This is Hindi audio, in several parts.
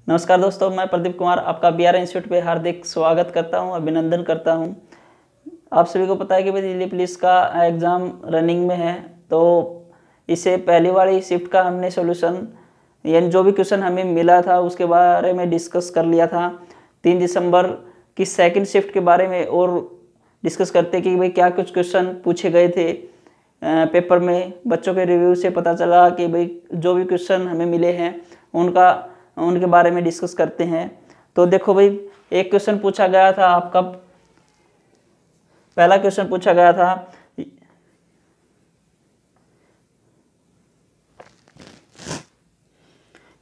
नमस्कार दोस्तों, मैं प्रदीप कुमार आपका BR इंस्टीट्यूट पे हार्दिक स्वागत करता हूं, अभिनंदन करता हूं। आप सभी को पता है कि भाई दिल्ली पुलिस का एग्ज़ाम रनिंग में है, तो इसे पहली वाली शिफ्ट का हमने सॉल्यूशन यानी जो भी क्वेश्चन हमें मिला था उसके बारे में डिस्कस कर लिया था। 3 दिसंबर की सेकंड शिफ्ट के बारे में और डिस्कस करते कि भाई क्या कुछ क्वेश्चन पूछे गए थे पेपर में। बच्चों के रिव्यू से पता चला कि भाई जो भी क्वेश्चन हमें मिले हैं उनके बारे में डिस्कस करते हैं। तो देखो भाई, एक क्वेश्चन पूछा गया था आपका, पहला क्वेश्चन पूछा गया था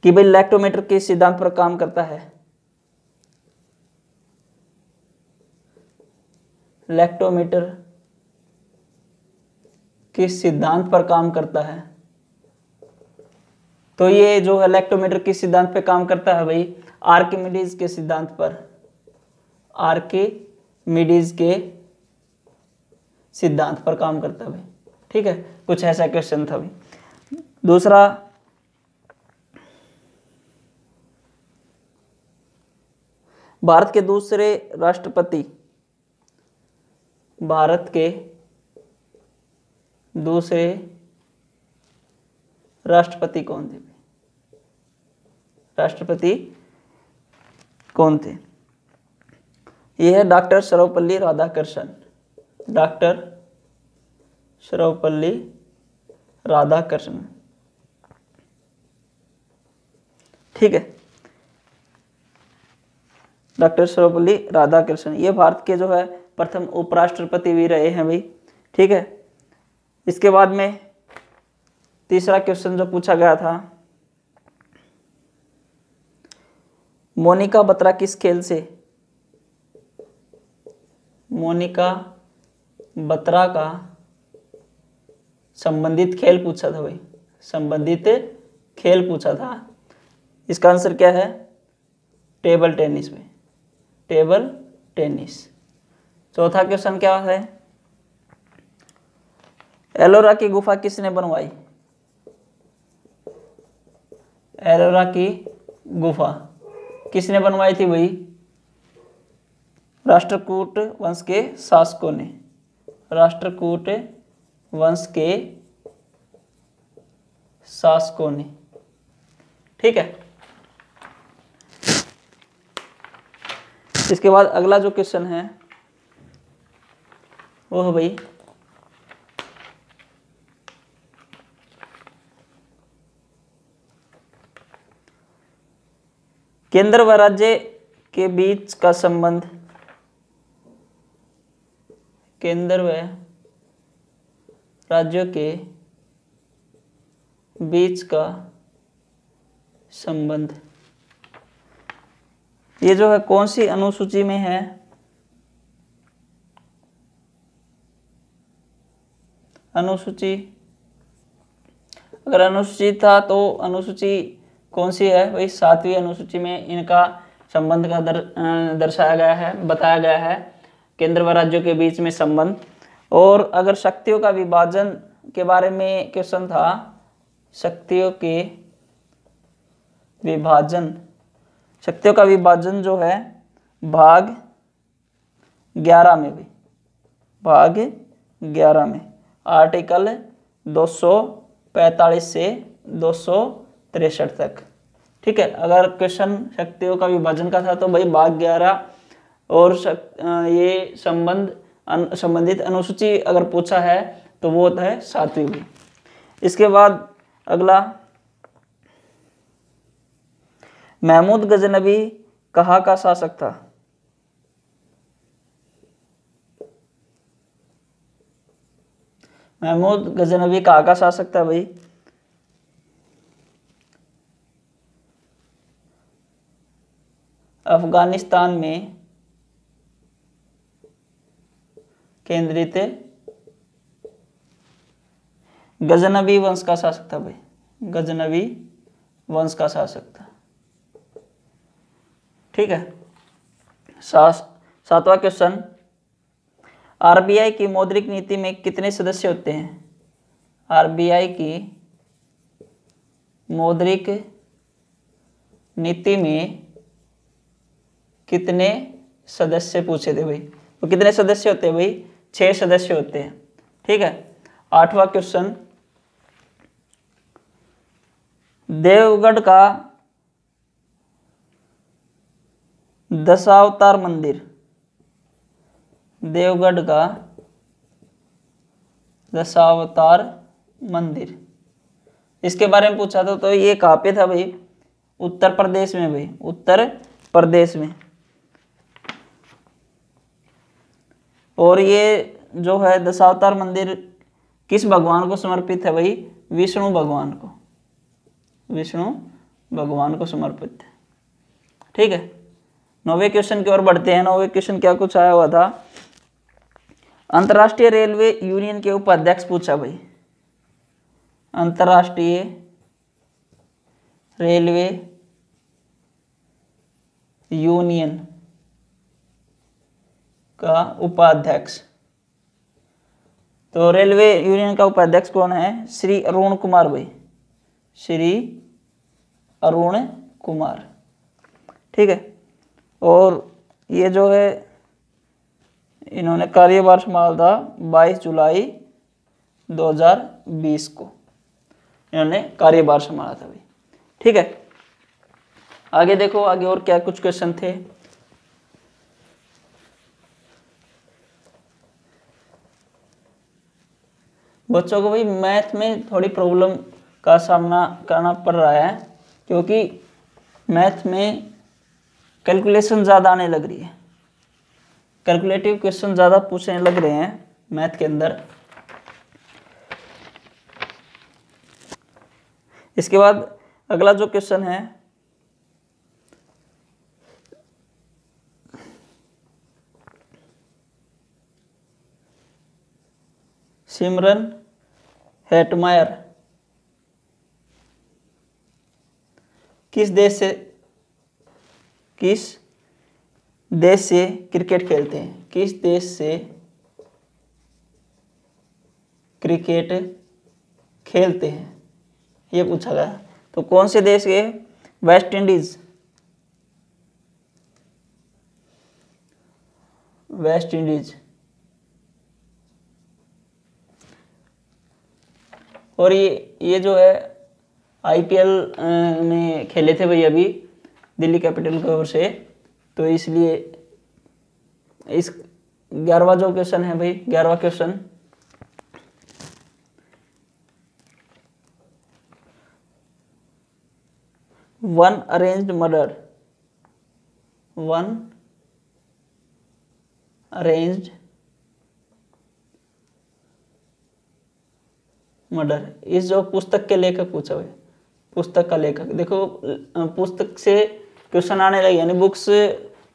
कि भाई लैक्टोमीटर किस सिद्धांत पर काम करता है। लैक्टोमीटर किस सिद्धांत पर काम करता है। तो ये जो है लैक्टोमीटर किस सिद्धांत पे काम करता है भाई, आर्किमिडीज के सिद्धांत पर, आर्किमिडीज के सिद्धांत पर काम करता है भाई। ठीक है, कुछ ऐसा क्वेश्चन था भाई। दूसरा, भारत के दूसरे राष्ट्रपति, भारत के दूसरे राष्ट्रपति कौन थे? राष्ट्रपति कौन थे? यह है डॉक्टर सर्वपल्ली राधाकृष्णन। डॉक्टर सर्वपल्ली राधाकृष्णन। ठीक है, डॉक्टर सर्वपल्ली राधाकृष्णन ये भारत के जो है प्रथम उपराष्ट्रपति भी रहे हैं भाई। ठीक है, इसके बाद में तीसरा क्वेश्चन जो पूछा गया था, मोनिका बत्रा किस खेल से? मोनिका बत्रा का संबंधित खेल पूछा था भाई, संबंधित खेल पूछा था। इसका आंसर क्या है? टेबल टेनिस में, टेबल टेनिस। चौथा क्वेश्चन क्या है? एलोरा की गुफा किसने बनवाई? एलोरा की गुफा किसने बनवाई थी भाई? राष्ट्रकूट वंश के शासकों ने, राष्ट्रकूट वंश के शासकों ने। ठीक है, इसके बाद अगला जो क्वेश्चन है वो है भाई, केंद्र व राज्य के बीच का संबंध, केंद्र व राज्यों के बीच का संबंध, ये जो है कौन सी अनुसूची में है? अनुसूची, अगर अनुसूची था तो अनुसूची कौन सी है भाई? 7वीं अनुसूची में इनका संबंध का दर्शाया गया है, बताया गया है, केंद्र व राज्यों के बीच में संबंध। और अगर शक्तियों का विभाजन के बारे में क्वेश्चन था, शक्तियों के विभाजन, शक्तियों का विभाजन जो है भाग 11 में भी, भाग 11 में आर्टिकल 245 से 263 तक। ठीक है, अगर क्वेश्चन शक्तियों का विभाजन का था तो भाई भाग 11 और ये संबंधित अनुसूची अगर पूछा है तो वो है 7वीं भी। इसके बाद अगला, महमूद गजनबी कहाँ का शासक था? महमूद गजनबी कहाँ का शासक था भाई? अफगानिस्तान में केंद्रित गजनबी वंश का शासक था भाई, गजनबी वंश का शासक था। ठीक है, 7वां क्वेश्चन, आरबीआई की मौद्रिक नीति में कितने सदस्य होते हैं? आरबीआई की मौद्रिक नीति में कितने सदस्य पूछे थे भाई। तो कितने सदस्य होते हैं भाई, 6 सदस्य होते हैं। ठीक है। 8वां क्वेश्चन, देवगढ़ का दशावतार मंदिर, देवगढ़ का दशावतार मंदिर, इसके बारे में पूछा था। तो ये कहाँ पे था भाई, उत्तर प्रदेश में भाई, उत्तर प्रदेश में। और ये जो है दशावतार मंदिर किस भगवान को समर्पित है भाई, विष्णु भगवान को, विष्णु भगवान को समर्पित है। ठीक है। 9वें क्वेश्चन की ओर बढ़ते हैं। 9वें क्वेश्चन क्या कुछ आया हुआ था, अंतर्राष्ट्रीय रेलवे यूनियन के उपाध्यक्ष पूछा भाई, अंतर्राष्ट्रीय रेलवे यूनियन का उपाध्यक्ष। तो रेलवे यूनियन का उपाध्यक्ष कौन है, श्री अरुण कुमार भाई, श्री अरुण कुमार। ठीक है। और ये जो है इन्होंने कार्यभार संभाला था 22 जुलाई 2020 को इन्होंने कार्यभार संभाला था भाई। ठीक है। आगे देखो, आगे और क्या कुछ क्वेश्चन थे। बच्चों को भाई मैथ में थोड़ी प्रॉब्लम का सामना करना पड़ रहा है, क्योंकि मैथ में कैलकुलेशन ज़्यादा आने लग रही है, कैलकुलेटिव क्वेश्चन ज़्यादा पूछने लग रहे हैं मैथ के अंदर। इसके बाद अगला जो क्वेश्चन है, सिमरन हेटमायर किस देश से क्रिकेट खेलते हैं, किस देश से क्रिकेट खेलते हैं, ये पूछा गया। तो कौन से देश के, वेस्ट इंडीज, वेस्ट इंडीज। और ये जो है आईपीएल में खेले थे भाई अभी दिल्ली कैपिटल की ओर से, तो इसलिए इस 11वां जो क्वेश्चन है भाई, 11वां question, one arranged murder, one arranged murder, इस जो पुस्तक के लेखक पूछा भाई, पुस्तक का लेखक। देखो पुस्तक से क्वेश्चन आने लगे, यानी बुक्स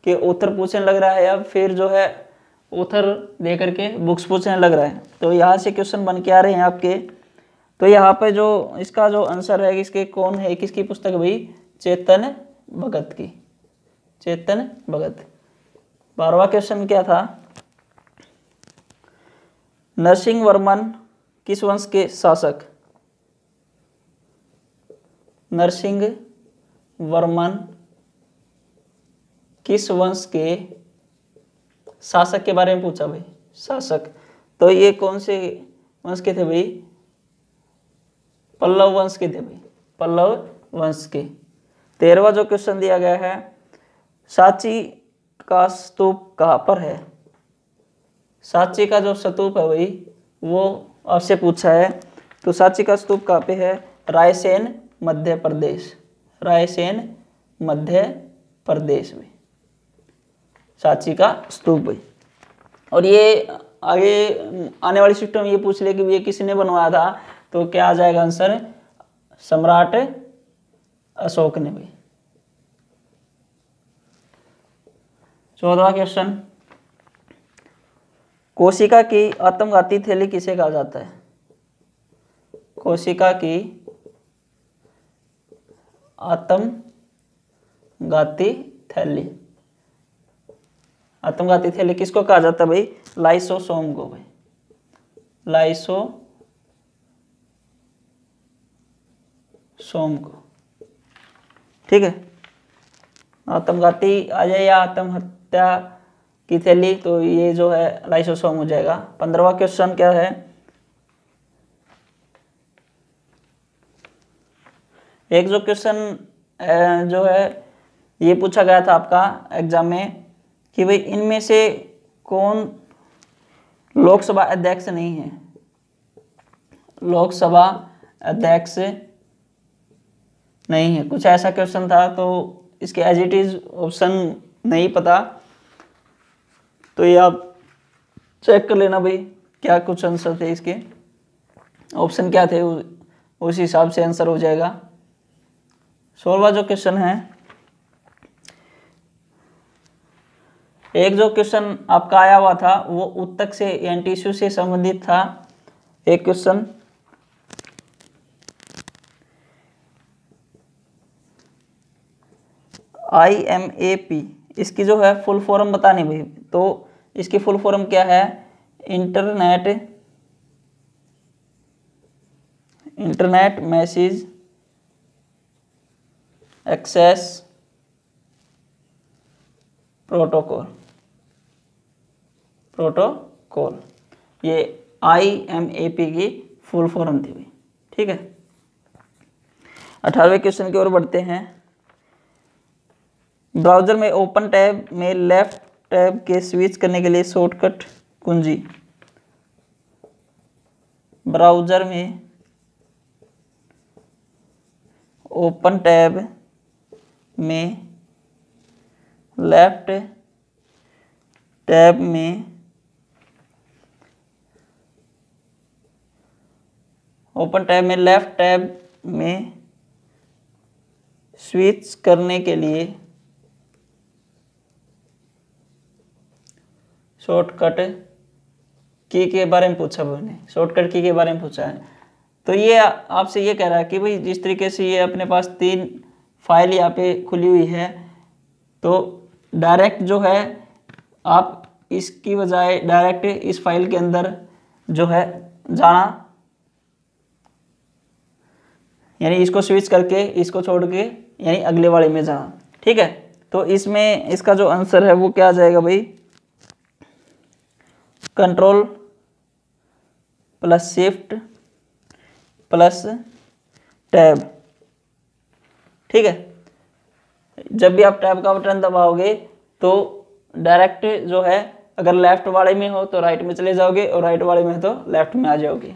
के ऑथर पूछने लग रहा है, या फिर जो है ऑथर दे करके बुक्स पूछने लग रहा है। तो यहाँ से क्वेश्चन बन के आ रहे हैं आपके। तो यहाँ पे जो इसका जो आंसर है, इसके कौन है, किसकी पुस्तक है भाई, चेतन भगत की, चेतन भगत। 12वां क्वेश्चन क्या था, नरसिंह वर्मन किस वंश के शासक, नरसिंह वर्मन किस वंश के शासक के बारे में पूछा भाई, शासक। तो ये कौन से वंश के थे भाई, पल्लव वंश के थे भाई, पल्लव वंश के। 13वां जो क्वेश्चन दिया गया है, सांची का स्तूप कहाँ पर है, सांची का जो स्तूप है भाई वो आपसे पूछा है। तो सांची का स्तूप कहाँ पे है, रायसेन मध्य प्रदेश, रायसेन मध्य प्रदेश में सांची का स्तूप भाई। और ये आगे आने वाली सिस्टम ये पूछ ले कि ये किसने बनवाया था, तो क्या आ जाएगा आंसर, सम्राट अशोक ने भाई। 14वां क्वेश्चन, कोशिका की आत्मघाती थैली किसे कहा जाता है, कोशिका की आत्मघाती थैली, आत्मघाती थैली किसको कहा जाता है भाई, लाइसोसोम को भाई, लाइसोसोम को। ठीक है। आत्मघाती आ जाए या आत्महत्या की थैली, तो ये जो है लाइसोसोम हो जाएगा। 15वां क्वेश्चन क्या है, एक जो क्वेश्चन जो है ये पूछा गया था आपका एग्जाम में कि भाई इनमें से कौन लोकसभा अध्यक्ष नहीं है, लोकसभा अध्यक्ष नहीं है, कुछ ऐसा क्वेश्चन था। तो इसके एज इट इज ऑप्शन नहीं पता, तो ये आप चेक कर लेना भाई क्या कुछ आंसर थे इसके, ऑप्शन क्या थे, उस हिसाब से आंसर हो जाएगा। 16वां जो क्वेश्चन है, एक जो क्वेश्चन आपका आया हुआ था वो उत्तक से यानी टिश्यू से संबंधित था। एक क्वेश्चन IMAP, इसकी जो है फुल फॉर्म बतानी भाई, तो इसकी फुल फॉर्म क्या है, इंटरनेट मैसेज एक्सेस प्रोटोकॉल, ये IMAP की फुल फॉर्म थी भाई, ठीक है। 18वें क्वेश्चन की ओर बढ़ते हैं। ब्राउजर में ओपन टैब में लेफ्ट टैब के स्विच करने के लिए शॉर्टकट कुंजी, ब्राउजर में ओपन टैब में लेफ्ट टैब में ओपन टैब में लेफ्ट टैब में स्विच करने के लिए शॉर्टकट की के बारे में पूछा मैंने, शॉर्टकट की के बारे में पूछा है। तो ये आपसे ये कह रहा है कि भाई जिस तरीके से ये अपने पास 3 फाइल यहाँ पे खुली हुई है, तो डायरेक्ट जो है आप इसकी बजाय डायरेक्ट इस फाइल के अंदर जो है जाना, यानी इसको स्विच करके इसको छोड़ के यानी अगले वाले में जाना, ठीक है। तो इसमें इसका जो आंसर है वो क्या आ जाएगा भाई, control plus shift plus tab, ठीक है। जब भी आप टैब का बटन दबाओगे तो डायरेक्ट जो है अगर लेफ्ट वाले में हो तो राइट में चले जाओगे और राइट वाले में हो तो लेफ्ट में आ जाओगे।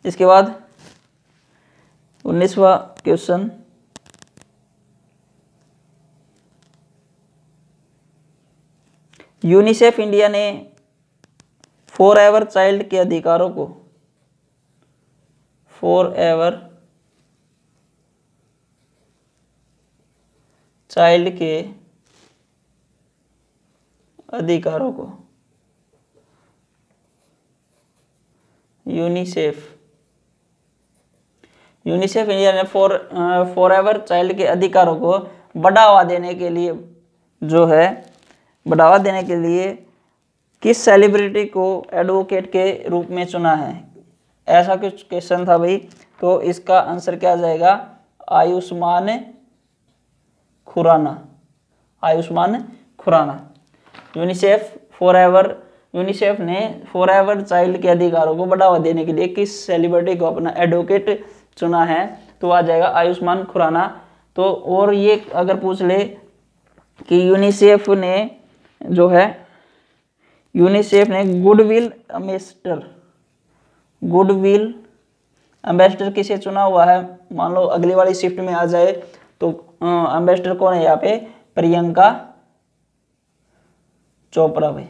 इसके बाद 19वां क्वेश्चन, यूनिसेफ इंडिया ने फॉरएवर चाइल्ड के अधिकारों को, फॉरएवर चाइल्ड के अधिकारों को, यूनिसेफ इंडिया ने फॉरएवर चाइल्ड के अधिकारों को बढ़ावा देने के लिए जो है बढ़ावा देने के लिए किस सेलिब्रिटी को एडवोकेट के रूप में चुना है, ऐसा कुछ क्वेश्चन था भाई। तो इसका आंसर क्या आ जाएगा, आयुष्मान खुराना, आयुष्मान खुराना। यूनिसेफ ने फॉरएवर चाइल्ड के अधिकारों को बढ़ावा देने के लिए किस सेलिब्रिटी को अपना एडवोकेट चुना है, तो आ जाएगा आयुष्मान खुराना। तो और ये अगर पूछ ले कि यूनिसेफ ने जो है गुडविल एम्बेसडर किसे चुना हुआ है, मान लो अगली वाली शिफ्ट में आ जाए तो एम्बेसडर कौन है यहाँ पे, प्रियंका चोपड़ा भाई,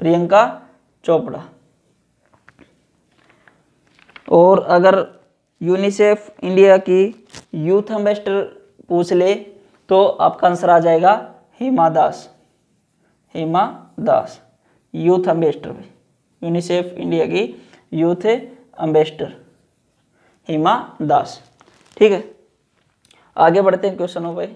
प्रियंका चोपड़ा। और अगर यूनिसेफ इंडिया की यूथ एम्बेसडर पूछ ले तो आपका आंसर आ जाएगा हिमा दास, यूथ एम्बेसडर भाई, यूनिसेफ इंडिया की यूथ एम्बेसडर हिमा दास, ठीक है। आगे बढ़ते हैं क्वेश्चनों पे।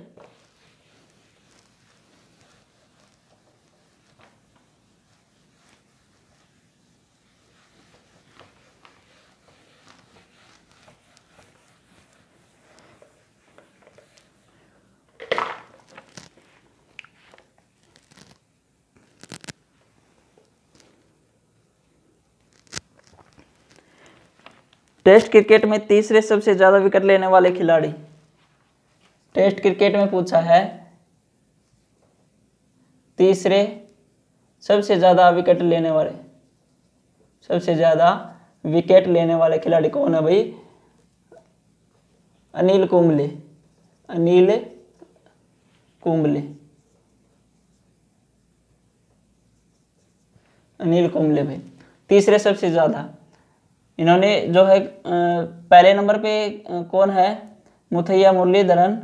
टेस्ट क्रिकेट में तीसरे सबसे ज्यादा विकेट लेने वाले खिलाड़ी। टेस्ट क्रिकेट में पूछा है तीसरे सबसे ज्यादा विकेट लेने वाले, सबसे ज्यादा विकेट लेने वाले खिलाड़ी कौन है भाई? अनिल कुंबले। अनिल कुंबले, अनिल कुंबले भाई तीसरे सबसे ज्यादा। इन्होंने जो है पहले नंबर पे कौन है? मुथैया मुरलीधरन,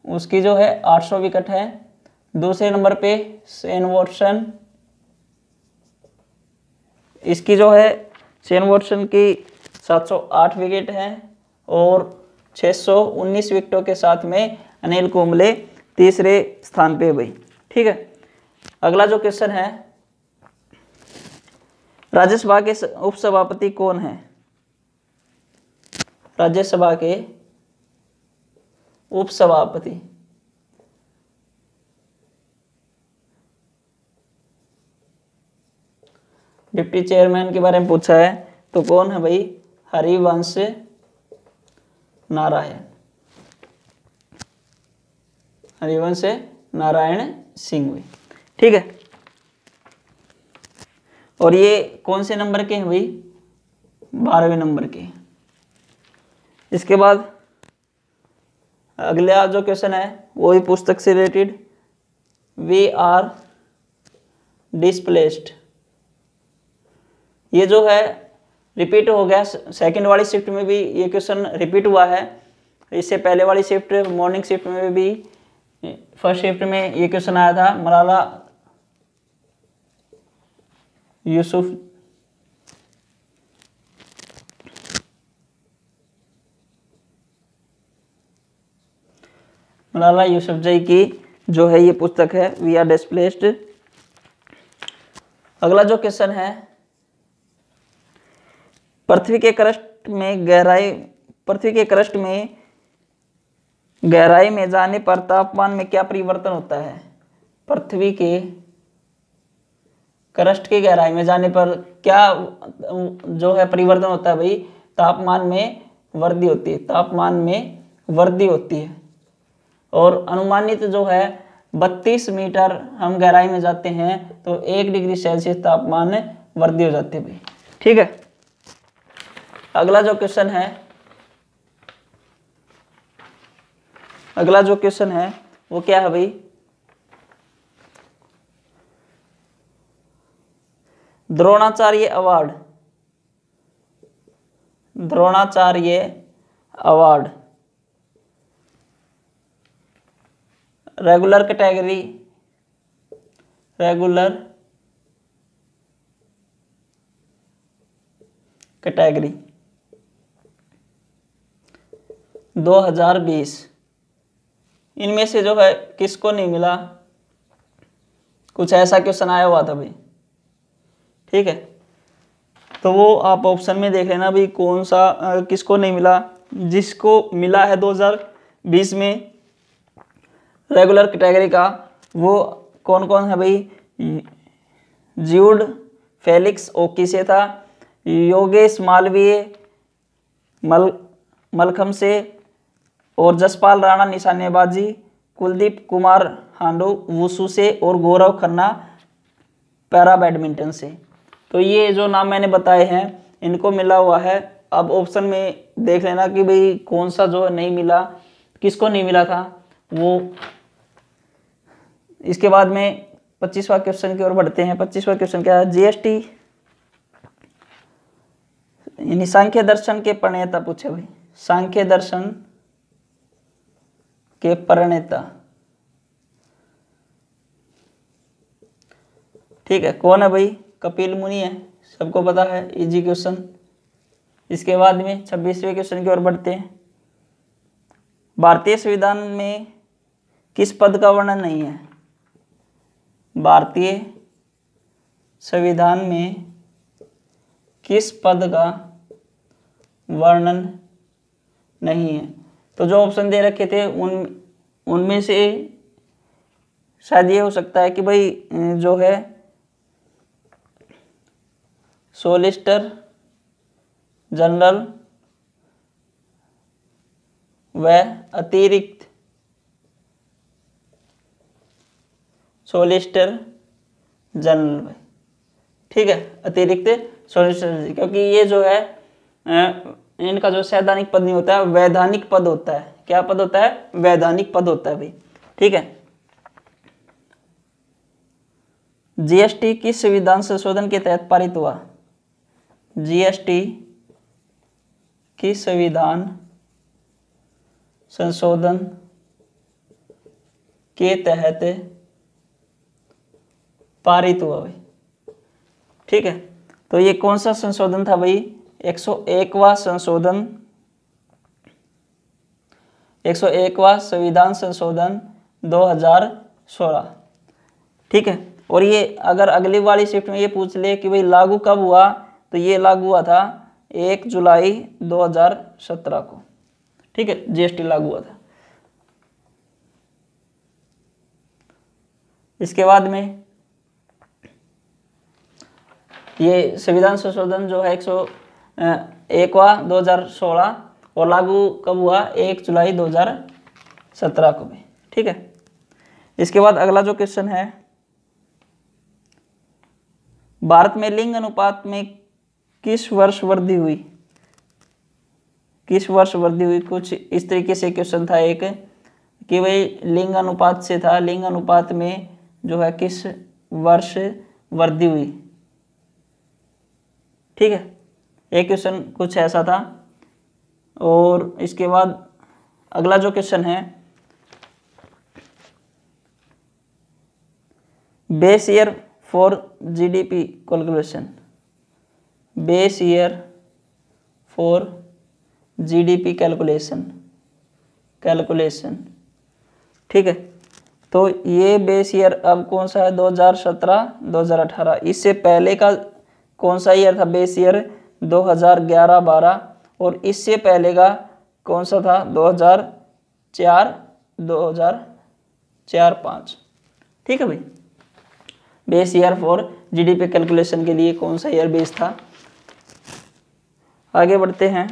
उसकी जो है 800 विकेट है। दूसरे नंबर पे शेन वॉटसन, इसकी जो है शेन वॉटसन की 708 विकेट है और 619 विकेटों के साथ में अनिल कुंबले तीसरे स्थान पे है भाई। ठीक है, अगला जो क्वेश्चन है, राज्यसभा के उपसभापति कौन है? राज्यसभा के उपसभापति, डिप्टी चेयरमैन के बारे में पूछा है तो कौन है भाई? हरिवंश नारायण, हरिवंश नारायण सिंह भाई। ठीक है, और ये कौन से नंबर के हैं भाई? 12वें नंबर के। इसके बाद अगला जो क्वेश्चन है वो भी पुस्तक से रिलेटेड, वी आर डिस्प्लेस्ड। ये जो है रिपीट हो गया, सेकंड वाली शिफ्ट में भी ये क्वेश्चन रिपीट हुआ है। इससे पहले वाली शिफ्ट मॉर्निंग शिफ्ट में भी फर्स्ट शिफ्ट में ये क्वेश्चन आया था। मलाला यूसुफ मलाला यूसुफजई की जो है ये पुस्तक है वी आर डिस्प्लेस्ड। अगला जो क्वेश्चन है, पृथ्वी के क्रस्ट में गहराई में जाने पर तापमान में क्या परिवर्तन होता है? पृथ्वी के क्रस्ट की गहराई में जाने पर क्या जो है परिवर्तन होता है भाई? तापमान में वृद्धि होती है, तापमान में वृद्धि होती है। और अनुमानित जो है 32 मीटर हम गहराई में जाते हैं तो 1 डिग्री सेल्सियस तापमान वृद्धि हो जाती है भाई। ठीक है, अगला जो क्वेश्चन है वो क्या है भाई? Dronacharya award, Dronacharya award regular category, regular category 2020, इनमें से जो है किसको नहीं मिला? कुछ ऐसा क्वेश्चन आया हुआ था भाई। ठीक है, तो वो आप ऑप्शन में देख लेना भाई कौन सा किसको नहीं मिला। जिसको मिला है 2020 में रेगुलर कैटेगरी का, वो कौन कौन है भाई? ज्यूड फेलिक्स ओकी से था, योगेश मालवीय मलखम से, और जसपाल राणा निशानेबाजी, कुलदीप कुमार हांडू वुशु से, और गौरव खन्ना पैरा बैडमिंटन से। तो ये जो नाम मैंने बताए हैं इनको मिला हुआ है। अब ऑप्शन में देख लेना कि भाई कौन सा जो नहीं मिला, किसको नहीं मिला था वो। इसके बाद में 25वां क्वेश्चन की ओर बढ़ते हैं। 25वां क्वेश्चन क्या है? जीएसटी यानी सांख्य दर्शन के प्रणेता पूछे भाई, सांख्य दर्शन के प्रणेता। ठीक है, कौन है भाई? कपिल मुनि है, सबको पता है, इजी क्वेश्चन। इसके बाद में 26वें क्वेश्चन की ओर बढ़ते हैं। भारतीय संविधान में किस पद का वर्णन नहीं है? भारतीय संविधान में किस पद का वर्णन नहीं है? तो जो ऑप्शन दे रखे थे उनमें से शायद ये हो सकता है कि भाई जो है सोलिसिटर जनरल व अतिरिक्त सोलिसिटर जनरल भाई, ठीक है, अतिरिक्त सोलिसिटर, क्योंकि ये जो है इनका जो सैद्धांतिक पद नहीं होता है, वैधानिक पद होता है। क्या पद होता है? वैधानिक पद होता है भाई, ठीक है। जीएसटी किस संविधान संशोधन के तहत पारित हुआ? जीएसटी किस संविधान संशोधन के तहत पारित हुआ भाई, ठीक है। तो ये कौन सा संशोधन था भाई? 101वां संशोधन, 101वां संविधान संशोधन 2016, ठीक है। और ये अगर अगली वाली शिफ्ट में ये पूछ ले कि भाई लागू कब हुआ, तो ये लागू हुआ था 1 जुलाई 2017 को, ठीक है, जीएसटी लागू हुआ था। इसके बाद में ये संविधान संशोधन जो है 101वां 2016 और लागू कब हुआ? 1 जुलाई 2017 को भी, ठीक है। इसके बाद अगला जो क्वेश्चन है, भारत में लिंग अनुपात में किस वर्ष वृद्धि हुई? किस वर्ष वृद्धि हुई? कुछ इस तरीके से क्वेश्चन था एक कि भाई लिंग अनुपात से था, लिंग अनुपात में जो है किस वर्ष वृद्धि हुई, ठीक है, एक क्वेश्चन कुछ ऐसा था। और इसके बाद अगला जो क्वेश्चन है, base year for GDP calculation, base year for GDP calculation, ठीक है। तो ये बेस ईयर अब कौन सा है? 2017 2018। इससे पहले का कौन सा ईयर था बेस ईयर? 2011-12। और इससे पहले का कौन सा था? 2004-5, ठीक है भाई। Base year for GDP calculation के लिए कौन सा ईयर बेस था? आगे बढ़ते हैं।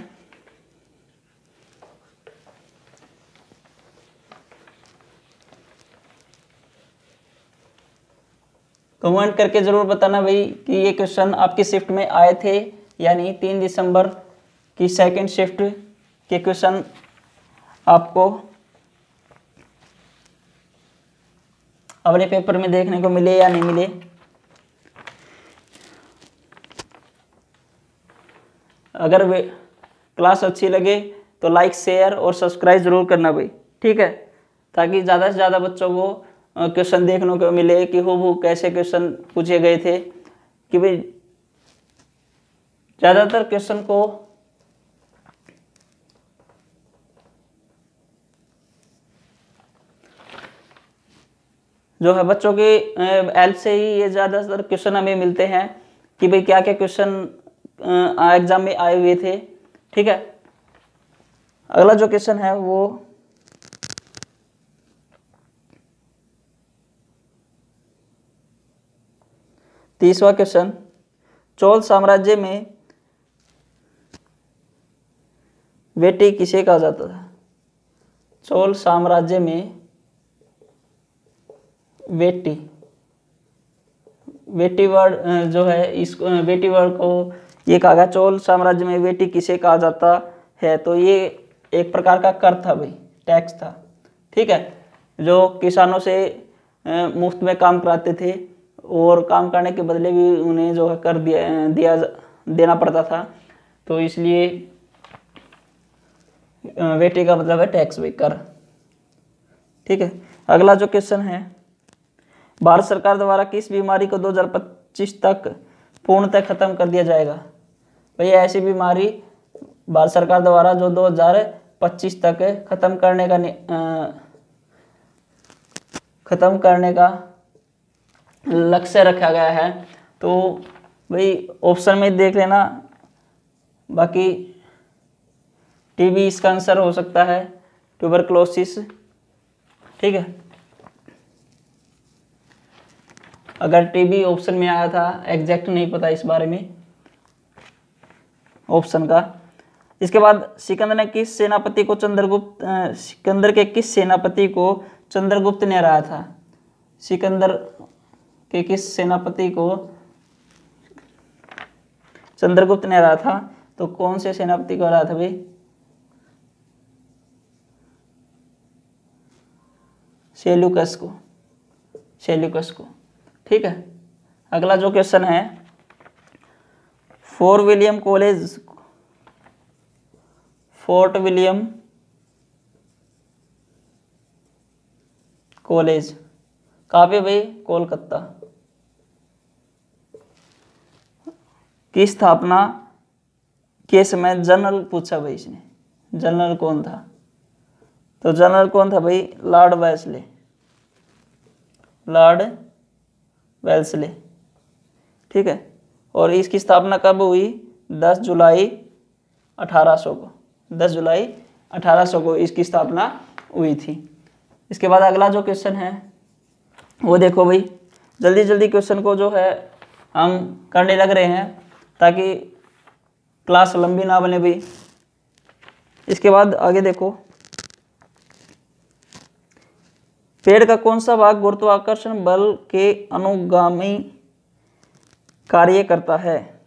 कमेंट करके जरूर बताना भाई कि ये क्वेश्चन आपकी शिफ्ट में आए थे या नहीं। 3 दिसंबर की सेकंड शिफ्ट के क्वेश्चन आपको अपने पेपर में देखने को मिले या नहीं मिले। अगर वे क्लास अच्छी लगे तो लाइक शेयर और सब्सक्राइब जरूर करना भाई, ठीक है, ताकि ज़्यादा से ज़्यादा बच्चों को क्वेश्चन देखने को मिले कि हूबहू कैसे क्वेश्चन पूछे गए थे। कि भाई ज़्यादातर क्वेश्चन को जो है बच्चों के हेल्प से ही ये ज़्यादातर क्वेश्चन हमें मिलते हैं कि भाई क्या क्या क्वेश्चन एग्जाम में आए हुए थे, ठीक है। अगला जो क्वेश्चन है वो तीसवा क्वेश्चन, चोल साम्राज्य में वेटी किसे कहा जाता था? चोल साम्राज्य में वेटी, वेटी वर्ड जो है इस वेटी वर्ड को ये कहा गया चोल साम्राज्य में वेटी किसे कहा जाता है। तो ये एक प्रकार का कर था भाई, टैक्स था, ठीक है, जो किसानों से मुफ्त में काम कराते थे और काम करने के बदले भी उन्हें जो है कर देना पड़ता था। तो इसलिए वेटी का मतलब है टैक्स भाई, कर, ठीक है। अगला जो क्वेश्चन है, भारत सरकार द्वारा किस बीमारी को 2025 तक पूर्णतः खत्म कर दिया जाएगा? भाई ऐसी बीमारी भारत सरकार द्वारा जो 2025 तक खत्म करने का लक्ष्य रखा गया है। तो भाई ऑप्शन में देख लेना, बाकी टीबी इसका आंसर हो सकता है, ट्यूबरक्लोसिस, ठीक है। अगर टीबी ऑप्शन में आया था, एग्जैक्ट नहीं पता इस बारे में, ऑप्शन का। इसके बाद सिकंदर के किस सेनापति को चंद्रगुप्त ने हराया था? सिकंदर के किस सेनापति को चंद्रगुप्त ने हराया था? तो कौन से सेनापति को हराया था भाई? सेल्यूकस को। ठीक है। अगला जो क्वेश्चन है, फोर्ट विलियम कॉलेज कहाँ पे भाई? कोलकाता। की स्थापना के समय जनरल पूछा भाई इसने, जनरल कौन था? तो जनरल कौन था भाई? Lord Wellesley. ठीक है। और इसकी स्थापना कब हुई? 10 जुलाई 1800 को। 10 जुलाई 1800 को इसकी स्थापना हुई थी। इसके बाद अगला जो क्वेश्चन है वो देखो भाई, जल्दी जल्दी क्वेश्चन को जो है हम करने लग रहे हैं ताकि क्लास लंबी ना बने भाई। इसके बाद आगे देखो, पेड़ का कौन सा भाग गुरुत्वाकर्षण बल के अनुगामी कार्य करता है?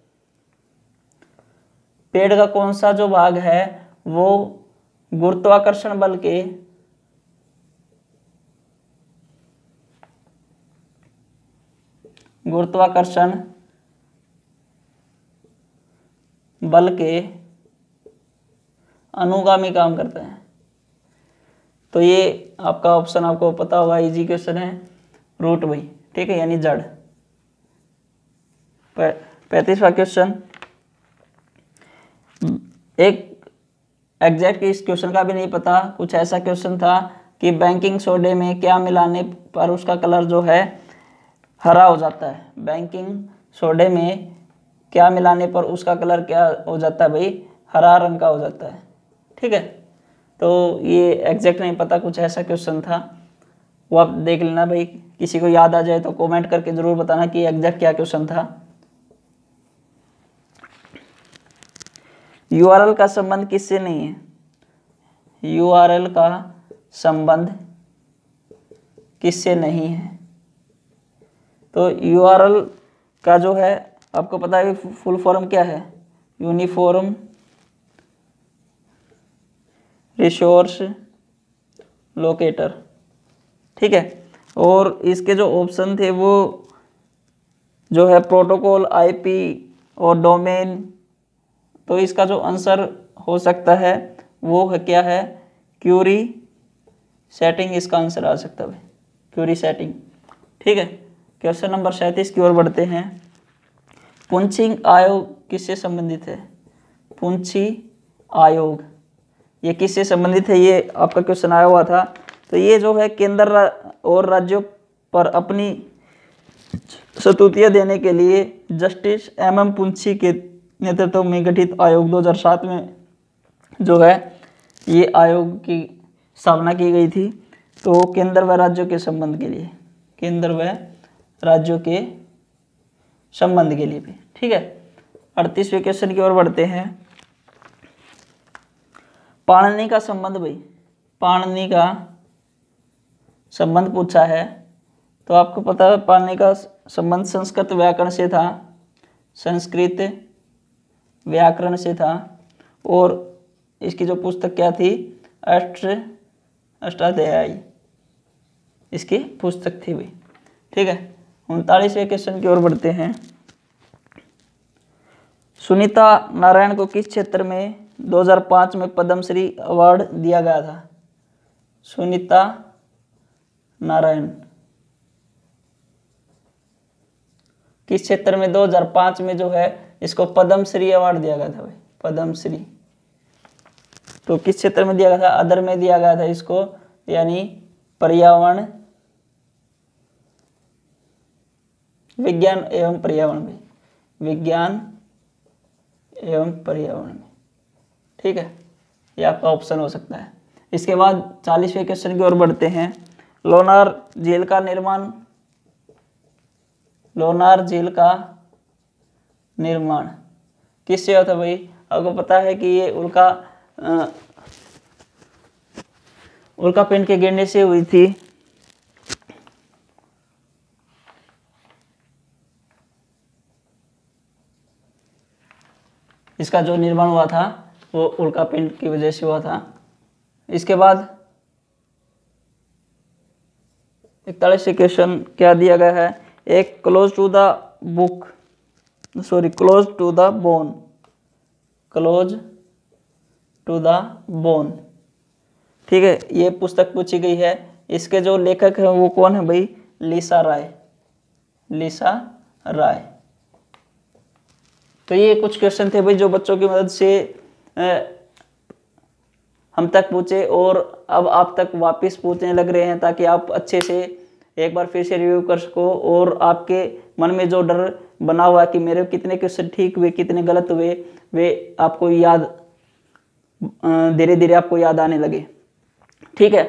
पेड़ का कौन सा जो भाग है वो गुरुत्वाकर्षण बल के अनुगामी काम करता है? तो ये आपका ऑप्शन आपको पता होगा, इजी क्वेश्चन है, रूट भाई। ठीक है, यानी जड़। 35वां क्वेश्चन, एक एग्जैक्ट इस क्वेश्चन का भी नहीं पता, कुछ ऐसा क्वेश्चन था कि बेकिंग सोडे में क्या मिलाने पर उसका कलर जो है हरा हो जाता है? बेकिंग सोडे में क्या मिलाने पर उसका कलर क्या हो जाता है भाई? हरा रंग का हो जाता है। ठीक है, तो ये एग्जैक्ट नहीं पता, कुछ ऐसा क्वेश्चन था, वो आप देख लेना भाई। किसी को याद आ जाए तो कमेंट करके जरूर बताना कि एग्जैक्ट क्या क्वेश्चन था। यूआरएल का संबंध किससे नहीं है? यूआरएल का संबंध किससे नहीं है? तो यूआरएल का जो है आपको पता है फुल फॉर्म क्या है? Uniform resource locator. ठीक है, और इसके जो ऑप्शन थे वो जो है प्रोटोकॉल, आईपी और डोमेन। तो इसका जो आंसर हो सकता है वो है क्या है? क्यूरी सेटिंग इसका आंसर आ सकता है, क्यूरी सेटिंग। ठीक है, क्वेश्चन नंबर 37 की ओर बढ़ते हैं। पुंछी आयोग किससे संबंधित है? पुंछी आयोग ये किससे संबंधित है? ये आपका क्वेश्चन आया हुआ था। तो ये जो है केंद्र और राज्यों पर अपनी स्तुतियां देने के लिए जस्टिस एम पुंछी के नेतृत्व में गठित आयोग 2007 में जो है ये आयोग की स्थापना की गई थी। तो केंद्र व राज्यों के संबंध के लिए, केंद्र व राज्यों के संबंध के लिए भी। ठीक है, 38वें क्वेश्चन की ओर बढ़ते हैं। पाणिनि का संबंध भाई, पाणिनि का संबंध पूछा है। तो आपको पता है पाणिनि का संबंध संस्कृत व्याकरण से था, संस्कृत व्याकरण से था। और इसकी जो पुस्तक क्या थी? अष्टाध्यायी इसकी पुस्तक थी भाई। ठीक है, 39वें क्वेश्चन की ओर बढ़ते हैं। सुनीता नारायण को किस क्षेत्र में 2005 में पद्मश्री अवार्ड दिया गया था? सुनीता नारायण किस क्षेत्र में 2005 में जो है इसको पद्मश्री अवार्ड दिया गया था भाई? पद्मश्री। तो किस क्षेत्र में दिया गया था? अदर में दिया गया था इसको, यानी पर्यावरण विज्ञान एवं पर्यावरण में, विज्ञान एवं पर्यावरण में। ठीक है, ये आपका ऑप्शन हो सकता है। इसके बाद 40वें क्वेश्चन की ओर बढ़ते हैं। लोनार झील का निर्माण किससे हुआ था भाई? आपको पता है कि ये उल्का पिंड के गिरने से हुई थी। इसका जो निर्माण हुआ था वो उल्का पिंड की वजह से हुआ था। इसके बाद 41 क्वेश्चन क्या दिया गया है, एक close to the book close to the bone, close to the bone, ठीक है, ये पुस्तक पूछी गई है। इसके जो लेखक है वो कौन है भाई, लिसा राय, लिसा राय। तो ये कुछ क्वेश्चन थे भाई जो बच्चों की मदद से हम तक पूछे और अब आप तक वापस पूछने लग रहे हैं, ताकि आप अच्छे से एक बार फिर से रिव्यू कर सको और आपके मन में जो डर बना हुआ है कि मेरे कितने क्वेश्चन ठीक हुए कितने गलत हुए, वे आपको याद धीरे धीरे आपको याद आने लगे, ठीक है।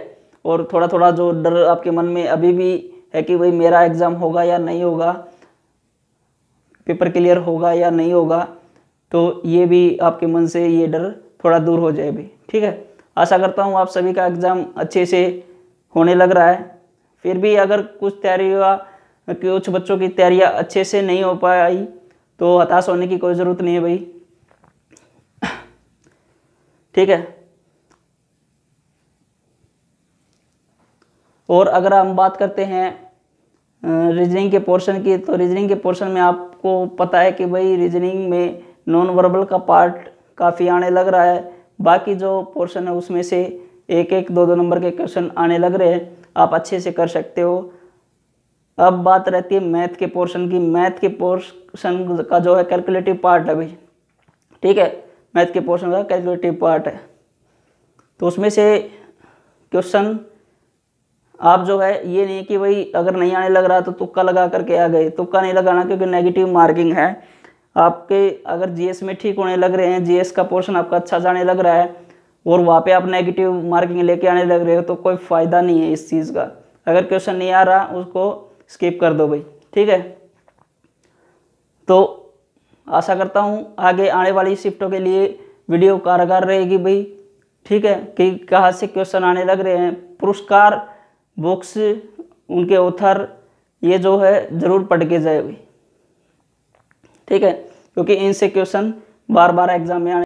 और थोड़ा थोड़ा जो डर आपके मन में अभी भी है कि भाई मेरा एग्ज़ाम होगा या नहीं होगा, पेपर क्लियर होगा या नहीं होगा, तो ये भी आपके मन से ये डर थोड़ा दूर हो जाए भी, ठीक है। आशा करता हूँ आप सभी का एग्ज़ाम अच्छे से होने लग रहा है। फिर भी अगर कुछ कुछ बच्चों की तैयारियाँ अच्छे से नहीं हो पाई तो हताश होने की कोई ज़रूरत नहीं है भाई, ठीक है। और अगर हम बात करते हैं रीजनिंग के पोर्शन की, तो रीजनिंग के पोर्शन में आपको पता है कि भाई रीजनिंग में नॉन वर्बल का पार्ट काफ़ी आने लग रहा है। बाकी जो पोर्शन है उसमें से एक एक दो दो नंबर के क्वेश्चन आने लग रहे हैं, आप अच्छे से कर सकते हो। अब बात रहती है मैथ के पोर्शन की। मैथ के पोर्शन का जो है कैलकुलेटिव पार्ट है भाई, ठीक है, मैथ के पोर्शन का कैलकुलेटिव पार्ट है। तो उसमें से क्वेश्चन आप जो है ये नहीं कि भाई अगर नहीं आने लग रहा तो तुक्का लगा करके आ गए, तुक्का नहीं लगाना, क्योंकि नेगेटिव मार्किंग है आपके। अगर जीएस में ठीक होने लग रहे हैं, जीएस का पोर्शन आपका अच्छा जाने लग रहा है और वहाँ पे आप नेगेटिव मार्किंग लेके आने लग रहे हो, तो कोई फ़ायदा नहीं है इस चीज़ का। अगर क्वेश्चन नहीं आ रहा उसको स्किप कर दो भाई, ठीक है। तो आशा करता हूँ आगे आने वाली शिफ्टों के लिए वीडियो कारगर रहेगी भाई, ठीक है, कि कहाँ से क्वेश्चन आने लग रहे हैं। पुरस्कार बुक्स, उनके ऑथर, ये जो है ज़रूर पढ़ के जाए भाई, ठीक है, क्योंकि इनसे क्वेश्चन बार बार एग्जाम में आने